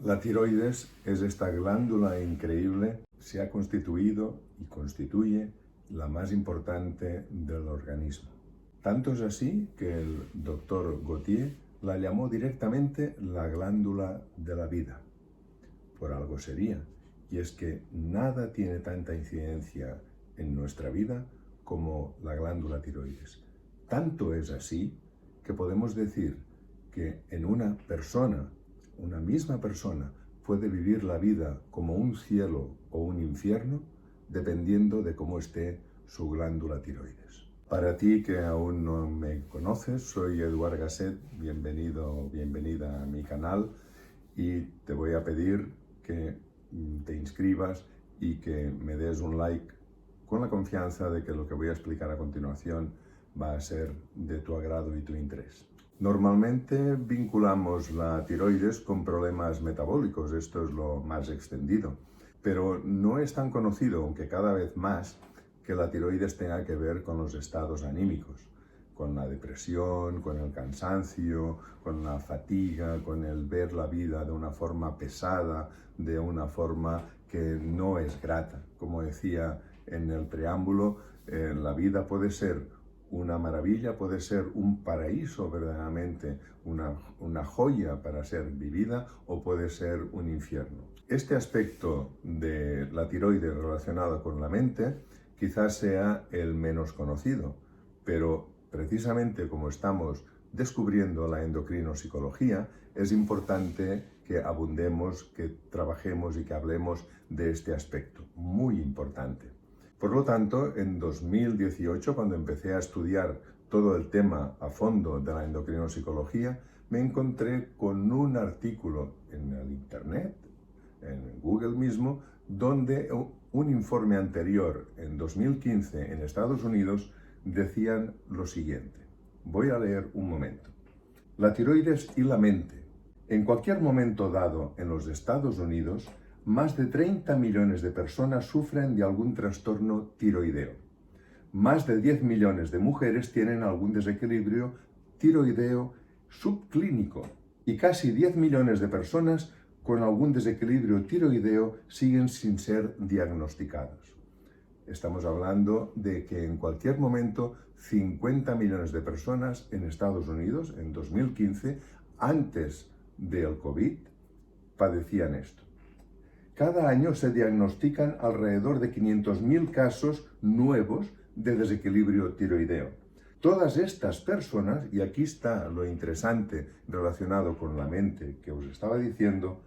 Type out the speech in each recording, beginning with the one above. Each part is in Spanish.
La tiroides es esta glándula increíble, se ha constituido y constituye la más importante del organismo. Tanto es así que el doctor Gautier la llamó directamente la glándula de la vida. Por algo sería, y es que nada tiene tanta incidencia en nuestra vida como la glándula tiroides. Tanto es así que podemos decir que en una persona, una misma persona, puede vivir la vida como un cielo o un infierno dependiendo de cómo esté su glándula tiroides. Para ti que aún no me conoces, soy Eduard Gasset, bienvenido, bienvenida a mi canal y te voy a pedir que te inscribas y que me des un like con la confianza de que lo que voy a explicar a continuación va a ser de tu agrado y tu interés. Normalmente vinculamos la tiroides con problemas metabólicos, esto es lo más extendido, pero no es tan conocido, aunque cada vez más, que la tiroides tenga que ver con los estados anímicos, con la depresión, con el cansancio, con la fatiga, con el ver la vida de una forma pesada, de una forma que no es grata. Como decía en el preámbulo, la vida puede ser una maravilla, puede ser un paraíso verdaderamente, una joya para ser vivida, o puede ser un infierno. Este aspecto de la tiroides relacionado con la mente quizás sea el menos conocido, pero precisamente como estamos descubriendo la endocrinopsicología, es importante que abundemos, que trabajemos y que hablemos de este aspecto, muy importante. Por lo tanto, en 2018, cuando empecé a estudiar todo el tema a fondo de la endocrinopsicología, me encontré con un artículo en el Internet, en Google mismo, donde un informe anterior, en 2015, en Estados Unidos, decían lo siguiente. Voy a leer un momento. La tiroides y la mente. En cualquier momento dado en los Estados Unidos, más de 30 millones de personas sufren de algún trastorno tiroideo. Más de 10 millones de mujeres tienen algún desequilibrio tiroideo subclínico y casi 10 millones de personas con algún desequilibrio tiroideo siguen sin ser diagnosticados. Estamos hablando de que en cualquier momento 50 millones de personas en Estados Unidos en 2015, antes del COVID, padecían esto. Cada año se diagnostican alrededor de 500.000 casos nuevos de desequilibrio tiroideo. Todas estas personas, y aquí está lo interesante relacionado con la mente que os estaba diciendo,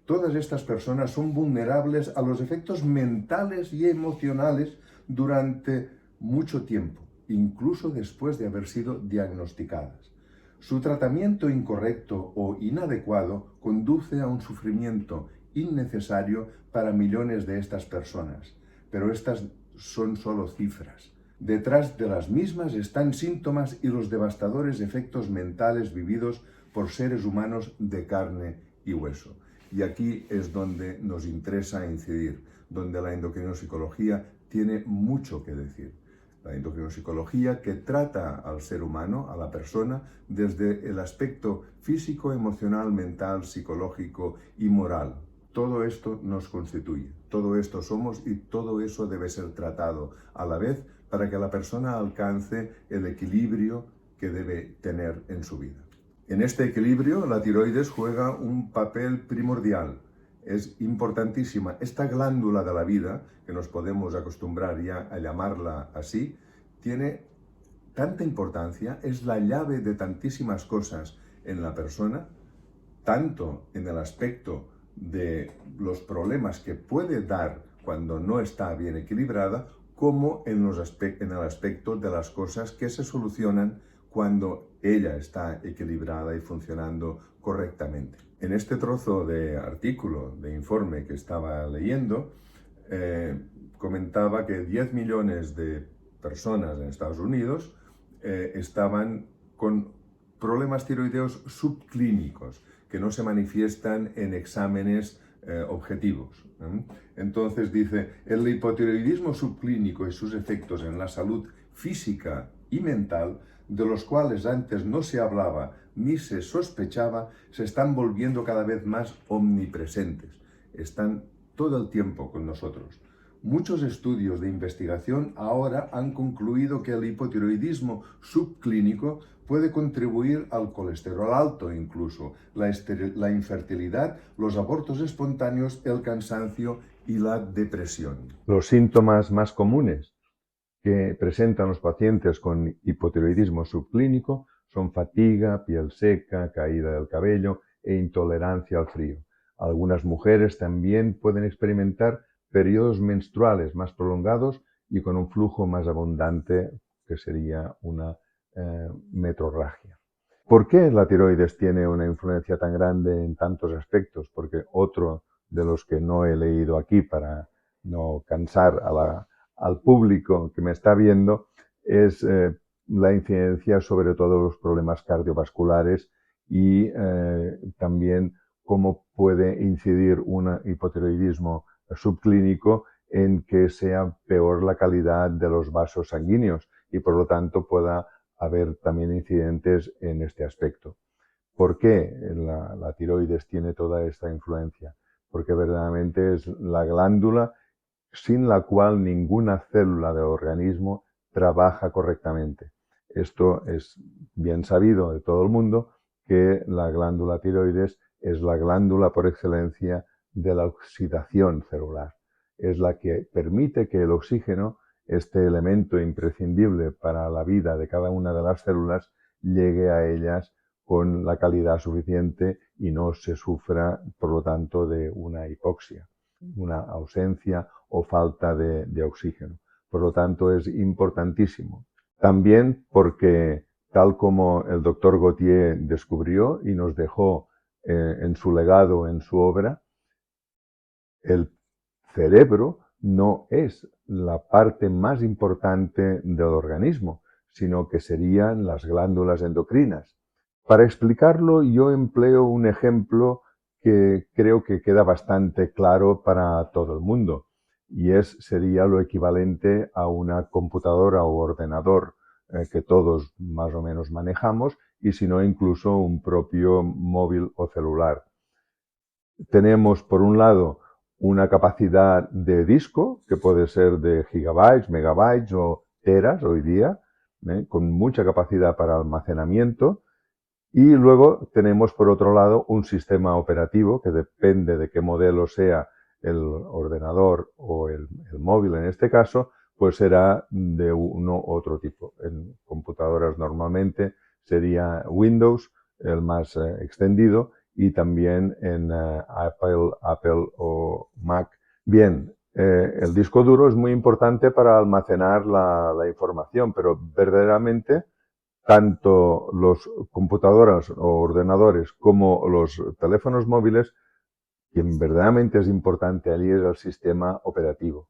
todas estas personas son vulnerables a los efectos mentales y emocionales durante mucho tiempo, incluso después de haber sido diagnosticadas. Su tratamiento incorrecto o inadecuado conduce a un sufrimiento innecesario para millones de estas personas, pero estas son solo cifras. Detrás de las mismas están síntomas y los devastadores efectos mentales vividos por seres humanos de carne y hueso. Y aquí es donde nos interesa incidir, donde la endocrinopsicología tiene mucho que decir. La endocrinopsicología que trata al ser humano, a la persona, desde el aspecto físico, emocional, mental, psicológico y moral. Todo esto nos constituye, todo esto somos y todo eso debe ser tratado a la vez para que la persona alcance el equilibrio que debe tener en su vida. En este equilibrio, la tiroides juega un papel primordial. Es importantísima. Esta glándula de la vida, que nos podemos acostumbrar ya a llamarla así, tiene tanta importancia, es la llave de tantísimas cosas en la persona, tanto en el aspecto de los problemas que puede dar cuando no está bien equilibrada, como en el aspecto de las cosas que se solucionan cuando ella está equilibrada y funcionando correctamente. En este trozo de artículo, de informe que estaba leyendo, comentaba que 10 millones de personas en Estados Unidos estaban con problemas tiroideos subclínicos, que no se manifiestan en exámenes objetivos. Entonces dice, el hipotiroidismo subclínico y sus efectos en la salud física y mental, de los cuales antes no se hablaba ni se sospechaba, se están volviendo cada vez más omnipresentes. Están todo el tiempo con nosotros. Muchos estudios de investigación ahora han concluido que el hipotiroidismo subclínico puede contribuir al colesterol alto incluso, la infertilidad, los abortos espontáneos, el cansancio y la depresión. Los síntomas más comunes que presentan los pacientes con hipotiroidismo subclínico son fatiga, piel seca, caída del cabello e intolerancia al frío. Algunas mujeres también pueden experimentar periodos menstruales más prolongados y con un flujo más abundante, que sería una metrorragia. ¿Por qué la tiroides tiene una influencia tan grande en tantos aspectos? Porque otro de los que no he leído aquí para no cansar al público que me está viendo es la incidencia sobre todo los problemas cardiovasculares y también cómo puede incidir un hipotiroidismo subclínico en que sea peor la calidad de los vasos sanguíneos y por lo tanto pueda haber también incidentes en este aspecto. ¿Por qué la tiroides tiene toda esta influencia? Porque verdaderamente es la glándula sin la cual ninguna célula del organismo trabaja correctamente. Esto es bien sabido de todo el mundo, que la glándula tiroides es la glándula por excelencia de la oxidación celular. Es la que permite que el oxígeno, este elemento imprescindible para la vida de cada una de las células, llegue a ellas con la calidad suficiente y no se sufra, por lo tanto, de una hipoxia, una ausencia o falta de oxígeno. Por lo tanto, es importantísimo. También porque, tal como el doctor Gautier descubrió y nos dejó en su legado, en su obra, el cerebro no es la parte más importante del organismo, sino que serían las glándulas endocrinas. Para explicarlo, yo empleo un ejemplo que creo que queda bastante claro para todo el mundo, y sería lo equivalente a una computadora o ordenador que todos más o menos manejamos, y si no, incluso un propio móvil o celular. Tenemos, por un lado, una capacidad de disco, que puede ser de gigabytes, megabytes o teras hoy día, con mucha capacidad para almacenamiento. Y luego tenemos, por otro lado, un sistema operativo que depende de qué modelo sea el ordenador o el móvil en este caso, pues será de uno u otro tipo. En computadoras normalmente sería Windows, el más extendido, y también en Apple o Mac. Bien, el disco duro es muy importante para almacenar la información, pero verdaderamente tanto los computadoras o ordenadores como los teléfonos móviles, quien verdaderamente es importante allí es el sistema operativo.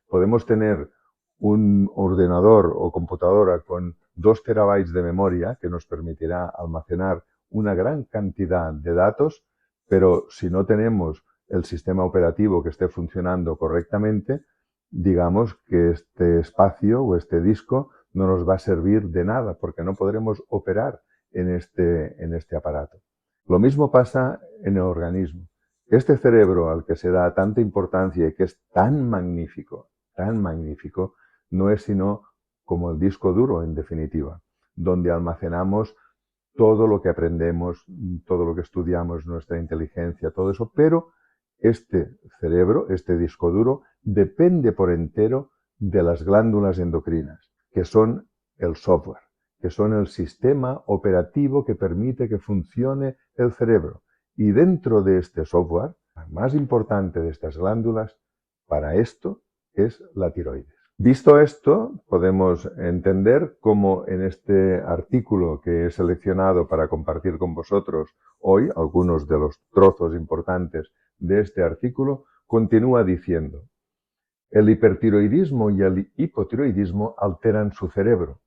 Podemos tener un ordenador o computadora con 2 terabytes de memoria que nos permitirá almacenar una gran cantidad de datos, pero si no tenemos el sistema operativo que esté funcionando correctamente, digamos que este espacio o este disco no nos va a servir de nada porque no podremos operar en este aparato. Lo mismo pasa en el organismo. Este cerebro al que se da tanta importancia y que es tan magnífico, no es sino como el disco duro, en definitiva, donde almacenamos todo lo que aprendemos, todo lo que estudiamos, nuestra inteligencia, todo eso, pero este cerebro, este disco duro, depende por entero de las glándulas endocrinas, que son el software, que son el sistema operativo que permite que funcione el cerebro. Y dentro de este software, la más importante de estas glándulas, para esto, es la tiroides. Visto esto, podemos entender cómo en este artículo que he seleccionado para compartir con vosotros hoy, algunos de los trozos importantes de este artículo, continúa diciendo: el hipertiroidismo y el hipotiroidismo alteran su cerebro,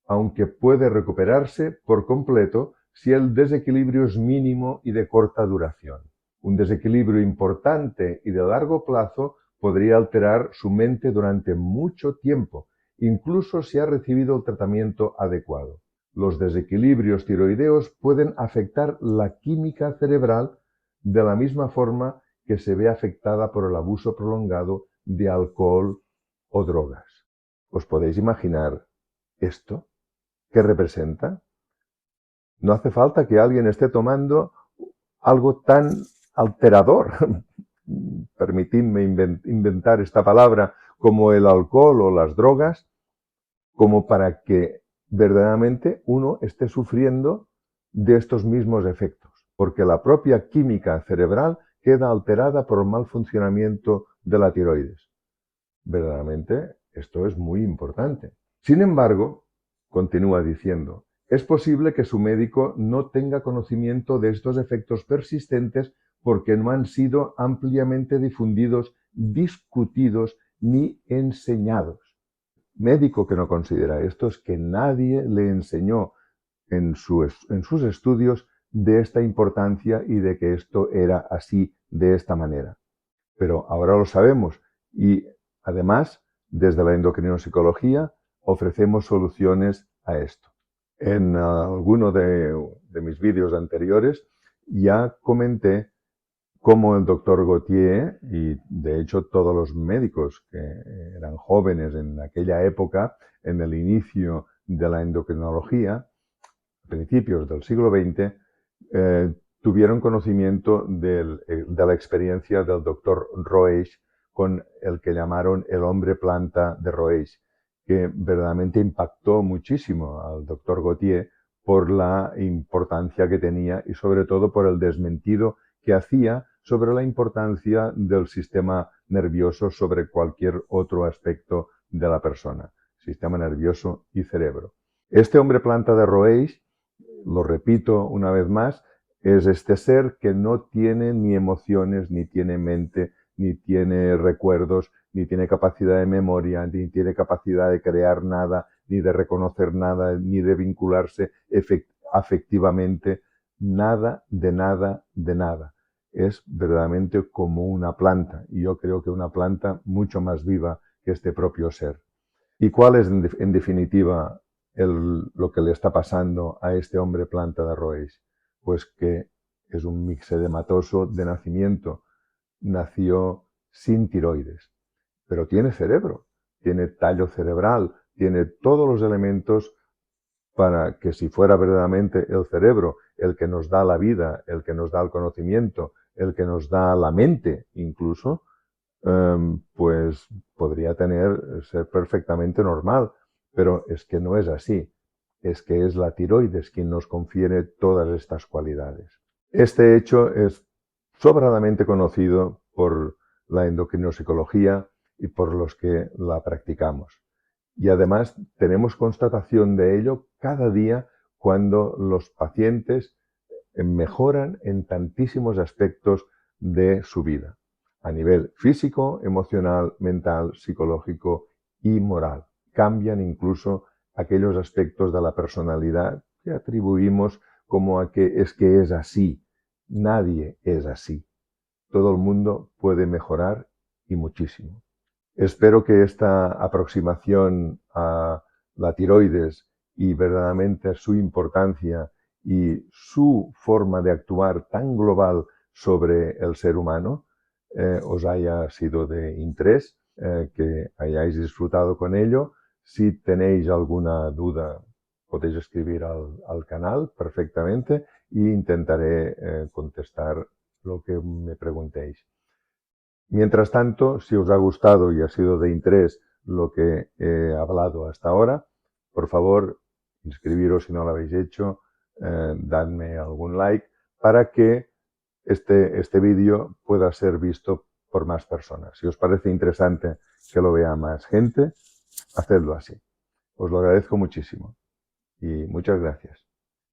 aunque puede recuperarse por completo si el desequilibrio es mínimo y de corta duración. Un desequilibrio importante y de largo plazo podría alterar su mente durante mucho tiempo, incluso si ha recibido el tratamiento adecuado. los desequilibrios tiroideos pueden afectar la química cerebral de la misma forma que se ve afectada por el abuso prolongado de alcohol o drogas. ¿Os podéis imaginar esto? ¿Qué representa? No hace falta que alguien esté tomando algo tan alterador, permitidme inventar esta palabra, como el alcohol o las drogas, como para que verdaderamente uno esté sufriendo de estos mismos efectos, porque la propia química cerebral queda alterada por el mal funcionamiento de la tiroides. Verdaderamente, esto es muy importante. Sin embargo, continúa diciendo, es posible que su médico no tenga conocimiento de estos efectos persistentes porque no han sido ampliamente difundidos, discutidos ni enseñados. Médico que no considera esto es que nadie le enseñó en sus estudios de esta importancia y de que esto era así, de esta manera. Pero ahora lo sabemos y además, desde la endocrinopsicología, ofrecemos soluciones a esto. En alguno de mis vídeos anteriores ya comenté cómo el doctor Gautier, y de hecho todos los médicos que eran jóvenes en aquella época, en el inicio de la endocrinología, a principios del siglo XX, tuvieron conocimiento de la experiencia del doctor Roesch con el que llamaron el hombre planta de Roesch, que verdaderamente impactó muchísimo al doctor Gautier por la importancia que tenía y sobre todo por el desmentido que hacía sobre la importancia del sistema nervioso sobre cualquier otro aspecto de la persona, sistema nervioso y cerebro. Este hombre planta de Roesch, lo repito una vez más, es este ser que no tiene ni emociones, ni tiene mente, ni tiene recuerdos, ni tiene capacidad de memoria, ni tiene capacidad de crear nada, ni de reconocer nada, ni de vincularse afectivamente, nada, de nada, de nada. Es verdaderamente como una planta, y yo creo que una planta mucho más viva que este propio ser. ¿Y cuál es, en definitiva, lo que le está pasando a este hombre planta de Roesch? Pues que es un mixedematoso de nacimiento. Nació sin tiroides, pero tiene cerebro, tiene tallo cerebral, tiene todos los elementos para que si fuera verdaderamente el cerebro el que nos da la vida, el que nos da el conocimiento, el que nos da la mente incluso, pues podría ser perfectamente normal, pero es que no es así, es que es la tiroides quien nos confiere todas estas cualidades. Este hecho es sobradamente conocido por la endocrinopsicología y por los que la practicamos. Y además tenemos constatación de ello cada día cuando los pacientes mejoran en tantísimos aspectos de su vida, a nivel físico, emocional, mental, psicológico y moral. Cambian incluso aquellos aspectos de la personalidad que atribuimos como a que es así. Nadie es así. Todo el mundo puede mejorar y muchísimo. Espero que esta aproximación a la tiroides y verdaderamente su importancia y su forma de actuar tan global sobre el ser humano os haya sido de interés, que hayáis disfrutado con ello. Si tenéis alguna duda, podéis escribir al canal perfectamente e intentaré contestar lo que me preguntéis. Mientras tanto, si os ha gustado y ha sido de interés lo que he hablado hasta ahora, por favor, inscribiros si no lo habéis hecho, dadme algún like para que este vídeo pueda ser visto por más personas. Si os parece interesante que lo vea más gente, hacedlo así. Os lo agradezco muchísimo y muchas gracias.